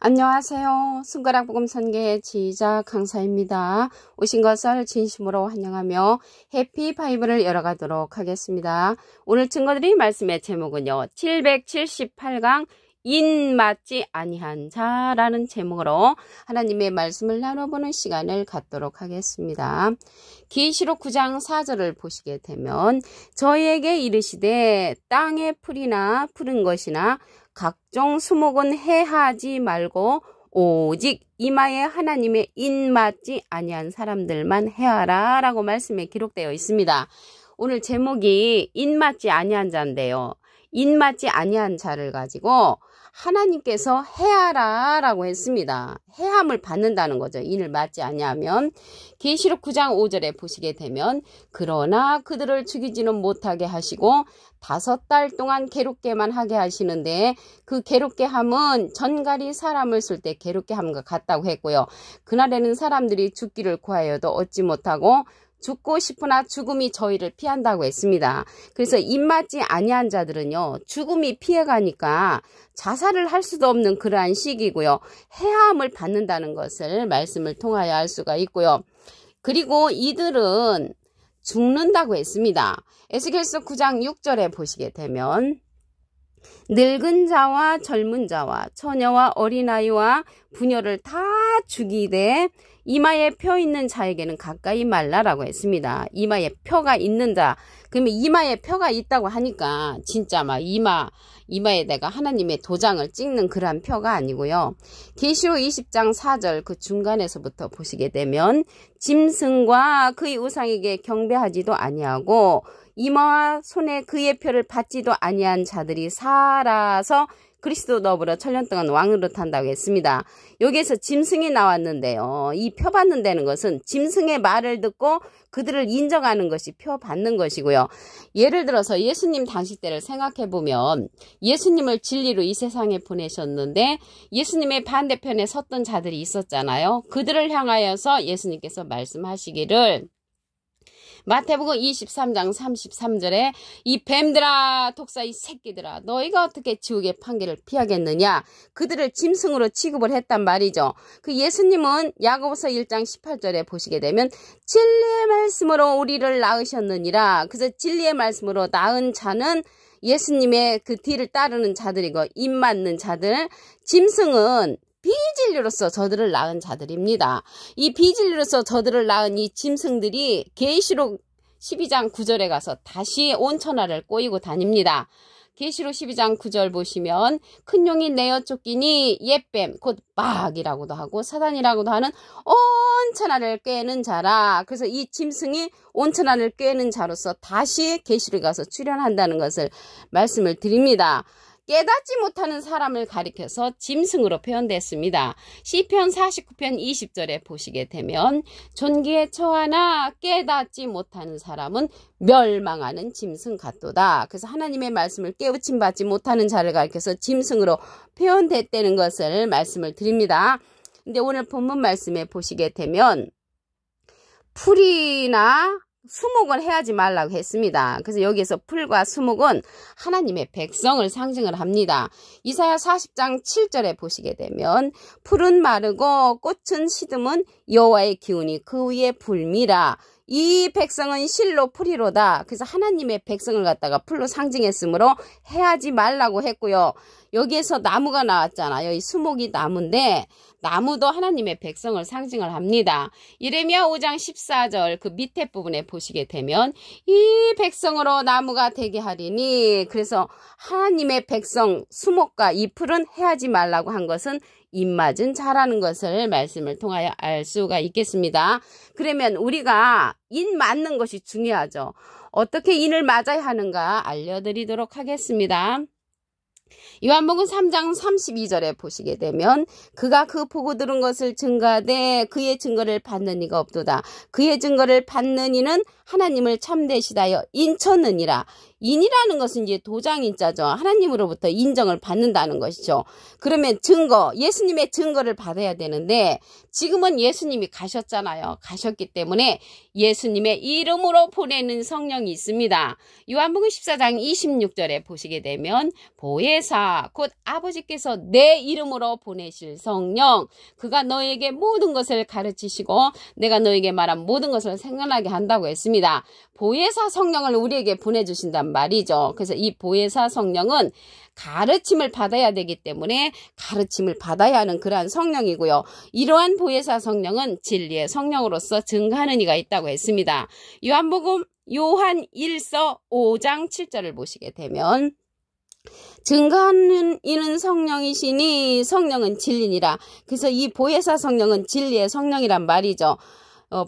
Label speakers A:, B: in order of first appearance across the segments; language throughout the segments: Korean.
A: 안녕하세요. 손가락복음 선교의 지휘자 강사입니다. 오신 것을 진심으로 환영하며 해피 바이블을 열어가도록 하겠습니다. 오늘 증거드릴 말씀의 제목은요. 778강 인 맞지 아니한 자라는 제목으로 하나님의 말씀을 나눠보는 시간을 갖도록 하겠습니다. 계시록 9장 4절을 보시게 되면 저희에게 이르시되 땅의 풀이나 푸른 것이나 각종 수목은 해하지 말고 오직 이마에 하나님의 인 맞지 아니한 사람들만 해하라 라고 말씀에 기록되어 있습니다. 오늘 제목이 인 맞지 아니한 자인데요. 인 맞지 아니한 자를 가지고 하나님께서 해하라 라고 했습니다. 해함을 받는다는 거죠. 인을 맞지 아니하면. 계시록 9장 5절에 보시게 되면 그러나 그들을 죽이지는 못하게 하시고 5달 동안 괴롭게만 하게 하시는데 그 괴롭게 함은 전갈이 사람을 쓸 때 괴롭게 함과 같다고 했고요. 그날에는 사람들이 죽기를 구하여도 얻지 못하고 죽고 싶으나 죽음이 저희를 피한다고 했습니다. 그래서 입맞지 아니한 자들은요. 죽음이 피해가니까 자살을 할 수도 없는 그러한 시기고요. 해함을 받는다는 것을 말씀을 통하여 알 수가 있고요. 그리고 이들은 죽는다고 했습니다. 에스겔서 9장 6절에 보시게 되면 늙은 자와 젊은 자와 처녀와 어린아이와 부녀를 다 죽이되 이마에 표 있는 자에게는 가까이 말라라고 했습니다. 이마에 표가 있는 자. 그러면 이마에 표가 있다고 하니까 진짜 막 이마에 내가 하나님의 도장을 찍는 그러한 표가 아니고요. 계시록 20장 4절 그 중간에서부터 보시게 되면 짐승과 그의 우상에게 경배하지도 아니하고 이마와 손에 그의 표를 받지도 아니한 자들이 살아서 그리스도 더불어 천년 동안 왕으로 탄다고 했습니다. 여기에서 짐승이 나왔는데요. 이 표 받는다는 것은 짐승의 말을 듣고 그들을 인정하는 것이 표 받는 것이고요. 예를 들어서 예수님 당시 때를 생각해 보면 예수님을 진리로 이 세상에 보내셨는데 예수님의 반대편에 섰던 자들이 있었잖아요. 그들을 향하여서 예수님께서 말씀하시기를 마태복음 23장 33절에 이 뱀들아 독사 이 새끼들아 너희가 어떻게 지옥의 판결을 피하겠느냐 그들을 짐승으로 취급을 했단 말이죠. 그 예수님은 야고보서 1장 18절에 보시게 되면 진리의 말씀으로 우리를 낳으셨느니라. 그래서 진리의 말씀으로 낳은 자는 예수님의 그 뒤를 따르는 자들이고 입 맞는 자들. 짐승은 비진리로서 저들을 낳은 자들입니다. 이 비진리로서 저들을 낳은 이 짐승들이 계시록 12장 9절에 가서 다시 온천하를 꼬이고 다닙니다. 계시록 12장 9절 보시면 큰 용이 내어 쫓기니 옛뱀 곧 마귀라고도 하고 사단이라고도 하는 온천하를 꿰는 자라. 그래서 이 짐승이 온천하를 꿰는 자로서 다시 계시록에 가서 출현한다는 것을 말씀을 드립니다. 깨닫지 못하는 사람을 가리켜서 짐승으로 표현됐습니다. 시편 49편 20절에 보시게 되면 존귀에 처하나 깨닫지 못하는 사람은 멸망하는 짐승 같도다. 그래서 하나님의 말씀을 깨우침 받지 못하는 자를 가리켜서 짐승으로 표현됐다는 것을 말씀을 드립니다. 근데 오늘 본문 말씀에 보시게 되면 풀이나 수목은 해하지 말라고 했습니다. 그래서 여기에서 풀과 수목은 하나님의 백성을 상징을 합니다. 이사야 40장 7절에 보시게 되면 풀은 마르고 꽃은 시듬은 여호와의 기운이 그 위에 불미라. 이 백성은 실로 풀이로다. 그래서 하나님의 백성을 갖다가 풀로 상징했으므로 해하지 말라고 했고요. 여기에서 나무가 나왔잖아요. 이 수목이 나무인데 나무도 하나님의 백성을 상징을 합니다. 예레미야 5장 14절 그 밑에 부분에 보시게 되면 이 백성으로 나무가 되게 하리니 그래서 하나님의 백성 수목과 이 풀은 해하지 말라고 한 것은 입맞은 자라는 것을 말씀을 통하여 알 수가 있겠습니다. 그러면 우리가 인 맞는 것이 중요하죠. 어떻게 인을 맞아야 하는가 알려드리도록 하겠습니다. 요한복음 3장 32절에 보시게 되면 그가 그 보고 들은 것을 증거하되 그의 증거를 받는 이가 없도다. 그의 증거를 받는 이는 하나님을 참되시다여 인쳤느니라. 인이라는 것은 이제 도장인자죠. 하나님으로부터 인정을 받는다는 것이죠. 그러면 증거, 예수님의 증거를 받아야 되는데 지금은 예수님이 가셨잖아요. 가셨기 때문에 예수님의 이름으로 보내는 성령이 있습니다. 요한복음 14장 26절에 보시게 되면 보혜사 곧 아버지께서 내 이름으로 보내실 성령, 그가 너에게 모든 것을 가르치시고 내가 너에게 말한 모든 것을 생각나게 한다고 했습니다. 보혜사 성령을 우리에게 보내주신단 말이죠. 그래서 이 보혜사 성령은 가르침을 받아야 되기 때문에 가르침을 받아야 하는 그러한 성령이고요. 이러한 보혜사 성령은 진리의 성령으로서 증거하는 이가 있다고 했습니다. 요한복음 요한 1서 5장 7절을 보시게 되면 증거하는 이는 성령이시니 성령은 진리니라. 그래서 이 보혜사 성령은 진리의 성령이란 말이죠.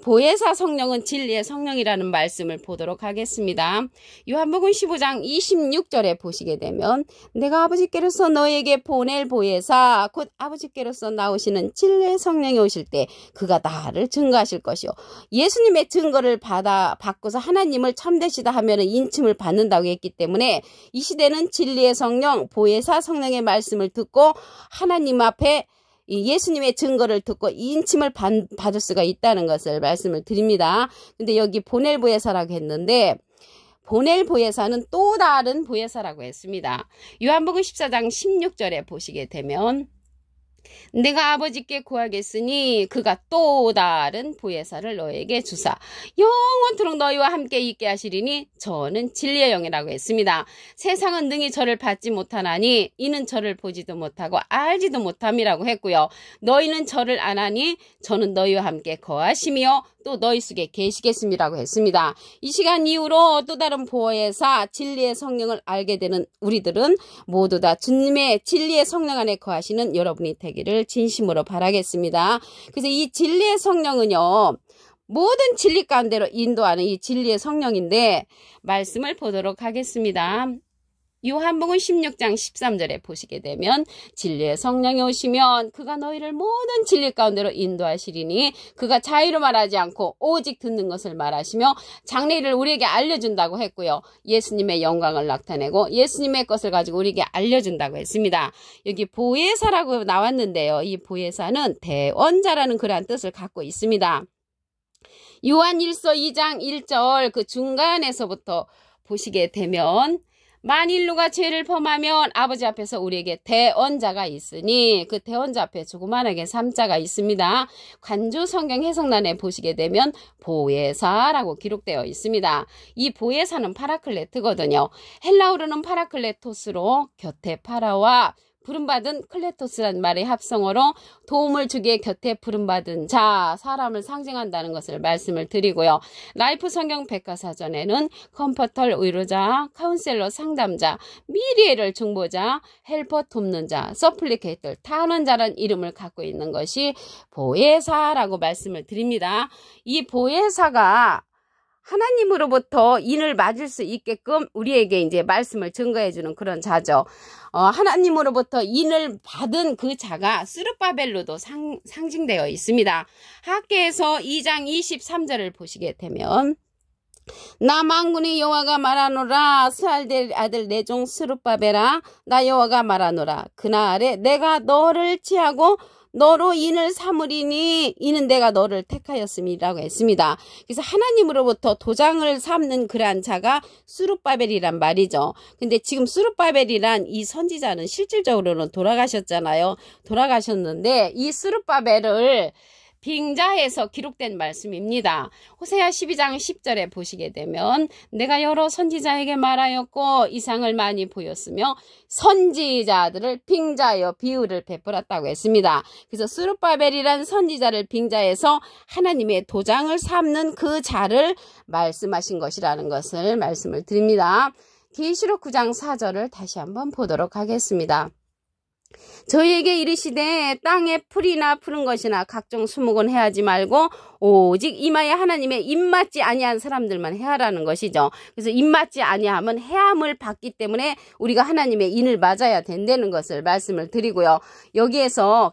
A: 보혜사 성령은 진리의 성령이라는 말씀을 보도록 하겠습니다. 요한복음 15장 26절에 보시게 되면 내가 아버지께로서 너에게 보낼 보혜사 곧 아버지께로서 나오시는 진리의 성령이 오실 때 그가 나를 증거하실 것이요. 예수님의 증거를 받고서 하나님을 참되시다 하면 인침을 받는다고 했기 때문에 이 시대는 진리의 성령, 보혜사 성령의 말씀을 듣고 하나님 앞에 예수님의 증거를 듣고 인침을 받을 수가 있다는 것을 말씀을 드립니다. 근데 여기 보낼 보혜사라고 했는데 보낼 보혜사는 또 다른 보혜사라고 했습니다. 요한복음 14장 16절에 보시게 되면 내가 아버지께 구하겠으니 그가 또 다른 보혜사를 너에게 주사 영원토록 너희와 함께 있게 하시리니 저는 진리의 영이라고 했습니다. 세상은 능히 저를 받지 못하나니 이는 저를 보지도 못하고 알지도 못함이라고 했고요. 너희는 저를 아나니 저는 너희와 함께 거하시며 또 너희 속에 계시겠음이라고 했습니다. 이 시간 이후로 또 다른 보혜사 진리의 성령을 알게 되는 우리들은 모두 다 주님의 진리의 성령 안에 거하시는 여러분이 되기를 진심으로 바라겠습니다. 그래서 이 진리의 성령은요, 모든 진리 가운데로 인도하는 이 진리의 성령인데 말씀을 보도록 하겠습니다. 요한복음 16장 13절에 보시게 되면 진리의 성령이 오시면 그가 너희를 모든 진리 가운데로 인도하시리니 그가 자의로 말하지 않고 오직 듣는 것을 말하시며 장래일을 우리에게 알려준다고 했고요. 예수님의 영광을 나타내고 예수님의 것을 가지고 우리에게 알려준다고 했습니다. 여기 보혜사라고 나왔는데요. 이 보혜사는 대언자라는 그러한 뜻을 갖고 있습니다. 요한 1서 2장 1절 그 중간에서부터 보시게 되면 만일 누가 죄를 범하면 아버지 앞에서 우리에게 대언자가 있으니 그 대언자 앞에 조그만하게 3자가 있습니다. 관주 성경 해석란에 보시게 되면 보혜사라고 기록되어 있습니다. 이 보혜사는 파라클레트거든요. 헬라어로는 파라클레토스로 곁에 파라와 부름받은 클레토스란 말의 합성어로 도움을 주기에 곁에 부름받은 자, 사람을 상징한다는 것을 말씀을 드리고요. 라이프 성경 백과사전에는 컴포터 위로자, 카운셀러 상담자, 미리에를 중보자, 헬퍼 돕는 자, 서플리케이터 탄원자라는 이름을 갖고 있는 것이 보혜사라고 말씀을 드립니다. 이 보혜사가 하나님으로부터 인을 맞을 수 있게끔 우리에게 이제 말씀을 증거해 주는 그런 자죠. 하나님으로부터 인을 받은 그 자가 스룹바벨로도 상징되어 있습니다. 학개에서 2장 23절을 보시게 되면 나 만군의 여호와가 말하노라 스알델 아들 내 종 스룹바벨아 나 여호와가 말하노라 그날에 내가 너를 취하고 너로 인을 삼으리니 이는 내가 너를 택하였음이라고 했습니다. 그래서 하나님으로부터 도장을 삼는 그러한 자가 스룹바벨이란 말이죠. 근데 지금 스룹바벨이란 이 선지자는 실질적으로는 돌아가셨잖아요. 돌아가셨는데 이 스룹바벨을 빙자해서 기록된 말씀입니다. 호세아 12장 10절에 보시게 되면 내가 여러 선지자에게 말하였고 이상을 많이 보였으며 선지자들을 빙자하여 비유를 베풀었다고 했습니다. 그래서 스룹바벨이란 선지자를 빙자해서 하나님의 도장을 삼는 그 자를 말씀하신 것이라는 것을 말씀을 드립니다. 계시록 9장 4절을 다시 한번 보도록 하겠습니다. 저희에게 이르시되 땅에 풀이나 푸른 것이나 각종 수목은 해하지 말고 오직 이마에 하나님의 입맞지 아니한 사람들만 해하라는 것이죠. 그래서 입맞지 아니하면 해함을 받기 때문에 우리가 하나님의 인을 맞아야 된다는 것을 말씀을 드리고요. 여기에서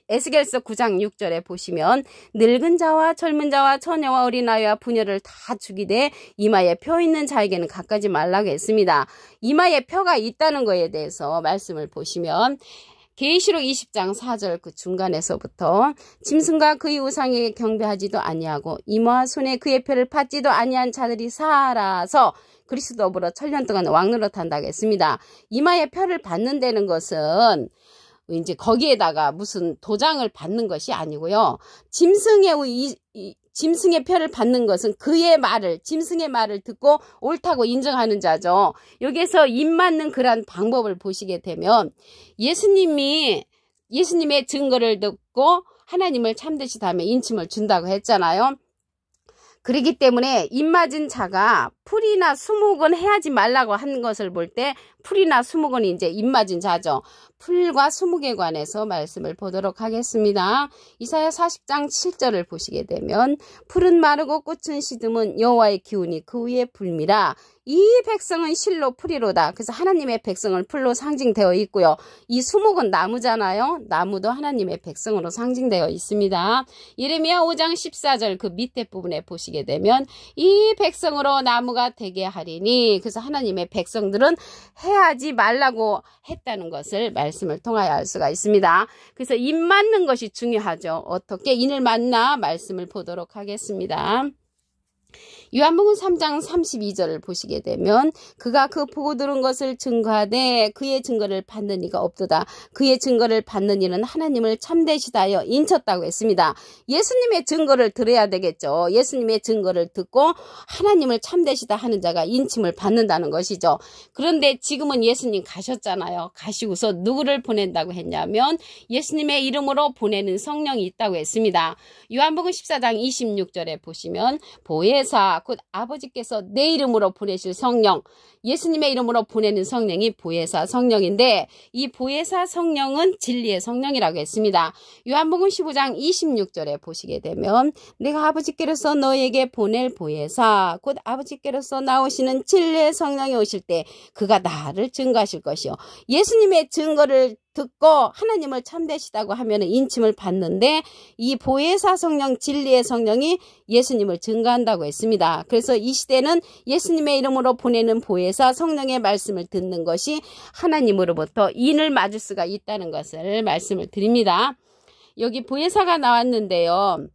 A: 에스겔서 9장 6절에 보시면 늙은 자와 젊은 자와 처녀와 어린아이와 부녀를 다 죽이되 이마에 펴 있는 자에게는 가까지 말라고 했습니다. 이마에 펴가 있다는 것에 대해서 말씀을 보시면 계시록 20장 4절 그 중간에서부터 짐승과 그의 우상에게 경배하지도 아니하고 이마와 손에 그의 표를 받지도 아니한 자들이 살아서 그리스도 더불어 천년 동안 왕노릇 한다고 했습니다. 이마에 표를 받는다는 것은 이제 거기에다가 무슨 도장을 받는 것이 아니고요. 짐승의 표를 받는 것은 짐승의 말을 듣고 옳다고 인정하는 자죠. 여기에서 입 맞는 그런 방법을 보시게 되면 예수님의 증거를 듣고 하나님을 참듯이 다음에 인침을 준다고 했잖아요. 그렇기 때문에 입 맞은 자가 풀이나 수목은 해하지 말라고 한 것을 볼 때 풀이나 수목은 이제 입 맞은 자죠. 풀과 수목에 관해서 말씀을 보도록 하겠습니다. 이사야 40장 7절을 보시게 되면 풀은 마르고 꽃은 시듬은 여호와의 기운이 그 위에 불미라. 이 백성은 실로 풀이로다. 그래서 하나님의 백성을 풀로 상징되어 있고요. 이 수목은 나무잖아요. 나무도 하나님의 백성으로 상징되어 있습니다. 예레미야 5장 14절 그 밑에 부분에 보시게 되면 이 백성으로 나무가 되게 하리니. 그래서 하나님의 백성들은 해하지 말라고 했다는 것을 말씀을 통하여 알 수가 있습니다. 그래서 입 맞는 것이 중요하죠. 어떻게 인을 맞나 말씀을 보도록 하겠습니다. 요한복음 3장 32절을 보시게 되면 그가 그 보고 들은 것을 증거하되 그의 증거를 받는 이가 없도다. 그의 증거를 받는 이는 하나님을 참되시다 하여 인쳤다고 했습니다. 예수님의 증거를 들어야 되겠죠. 예수님의 증거를 듣고 하나님을 참되시다 하는 자가 인침을 받는다는 것이죠. 그런데 지금은 예수님 가셨잖아요. 가시고서 누구를 보낸다고 했냐면 예수님의 이름으로 보내는 성령이 있다고 했습니다. 요한복음 14장 26절에 보시면 보혜사 곧 아버지께서 내 이름으로 보내실 성령, 예수님의 이름으로 보내는 성령이 보혜사 성령인데 이 보혜사 성령은 진리의 성령이라고 했습니다. 요한복음 15장 26절에 보시게 되면 내가 아버지께로서 너에게 보낼 보혜사 곧 아버지께로서 나오시는 진리의 성령이 오실 때 그가 나를 증거하실 것이요. 예수님의 증거를 듣고 하나님을 참되시다고 하면 인침을 받는데 이 보혜사 성령, 진리의 성령이 예수님을 증거한다고 했습니다. 그래서 이 시대는 예수님의 이름으로 보내는 보혜사 성령의 말씀을 듣는 것이 하나님으로부터 인을 맞을 수가 있다는 것을 말씀을 드립니다. 여기 보혜사가 나왔는데요.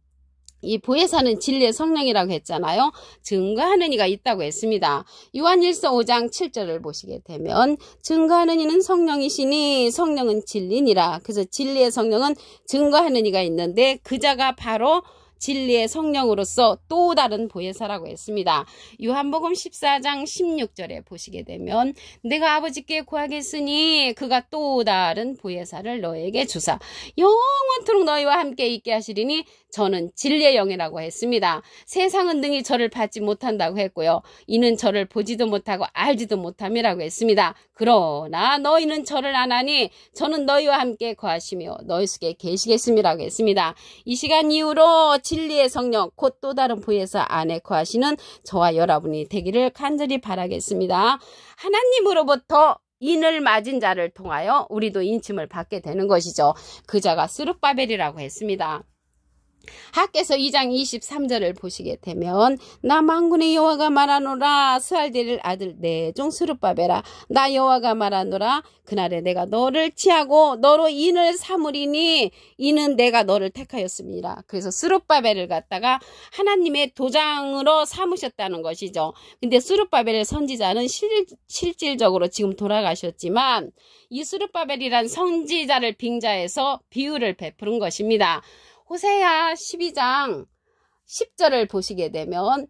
A: 이 보혜사는 진리의 성령이라고 했잖아요. 증거하는 이가 있다고 했습니다. 요한일서 5장 7절을 보시게 되면 증거하는 이는 성령이시니 성령은 진리니라. 그래서 진리의 성령은 증거하는 이가 있는데 그 자가 바로 진리의 성령으로서 또 다른 보혜사라고 했습니다. 요한복음 14장 16절에 보시게 되면 내가 아버지께 구하겠으니 그가 또 다른 보혜사를 너에게 주사 영원토록 너희와 함께 있게 하시리니 저는 진리의 영이라고 했습니다. 세상은 능히 저를 받지 못한다고 했고요. 이는 저를 보지도 못하고 알지도 못함이라고 했습니다. 그러나 너희는 저를 아나니 저는 너희와 함께 거하시며 너희 속에 계시겠음이라고 했습니다. 이 시간 이후로 진리의 성령 곧 또 다른 보혜사 안에 거하시는 저와 여러분이 되기를 간절히 바라겠습니다. 하나님으로부터 인을 맞은 자를 통하여 우리도 인침을 받게 되는 것이죠. 그 자가 스룹바벨이라고 했습니다. 학개서 2장 23절을 보시게 되면 나 만군의 여호와가 말하노라 스알델 아들 내 종 스룹바벨아 나 여호와가 말하노라 그날에 내가 너를 취하고 너로 인을 삼으리니 이는 내가 너를 택하였습니다. 그래서 스룹바벨을 갖다가 하나님의 도장으로 삼으셨다는 것이죠. 근데 스룹바벨의 선지자는 실질적으로 지금 돌아가셨지만 이 스룹바벨이란 선지자를 빙자해서 비유를 베푸는 것입니다. 호세아 12장 10절을 보시게 되면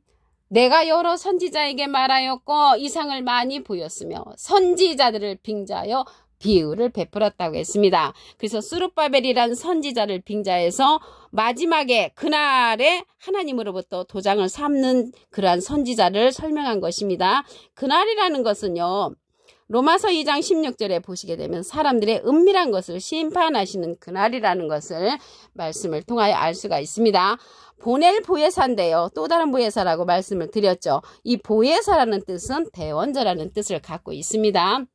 A: 내가 여러 선지자에게 말하였고 이상을 많이 보였으며 선지자들을 빙자하여 비유를 베풀었다고 했습니다. 그래서 스룹바벨이란 선지자를 빙자해서 마지막에 그날에 하나님으로부터 도장을 삼는 그러한 선지자를 설명한 것입니다. 그날이라는 것은요. 로마서 2장 16절에 보시게 되면 사람들의 은밀한 것을 심판하시는 그날이라는 것을 말씀을 통하여 알 수가 있습니다. 보낼 보혜사인데요. 또 다른 보혜사라고 말씀을 드렸죠. 이 보혜사라는 뜻은 대원자라는 뜻을 갖고 있습니다.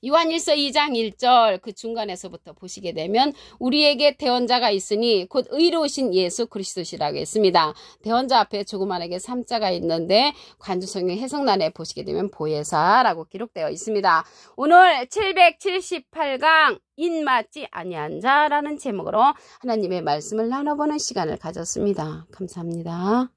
A: 요한일서 2장 1절 그 중간에서부터 보시게 되면 우리에게 대원자가 있으니 곧 의로우신 예수 그리스도시라고 했습니다. 대원자 앞에 조그만하게 3자가 있는데 관주성경 해석란에 보시게 되면 보혜사라고 기록되어 있습니다. 오늘 778강 인맞지 아니한 자라는 제목으로 하나님의 말씀을 나눠보는 시간을 가졌습니다. 감사합니다.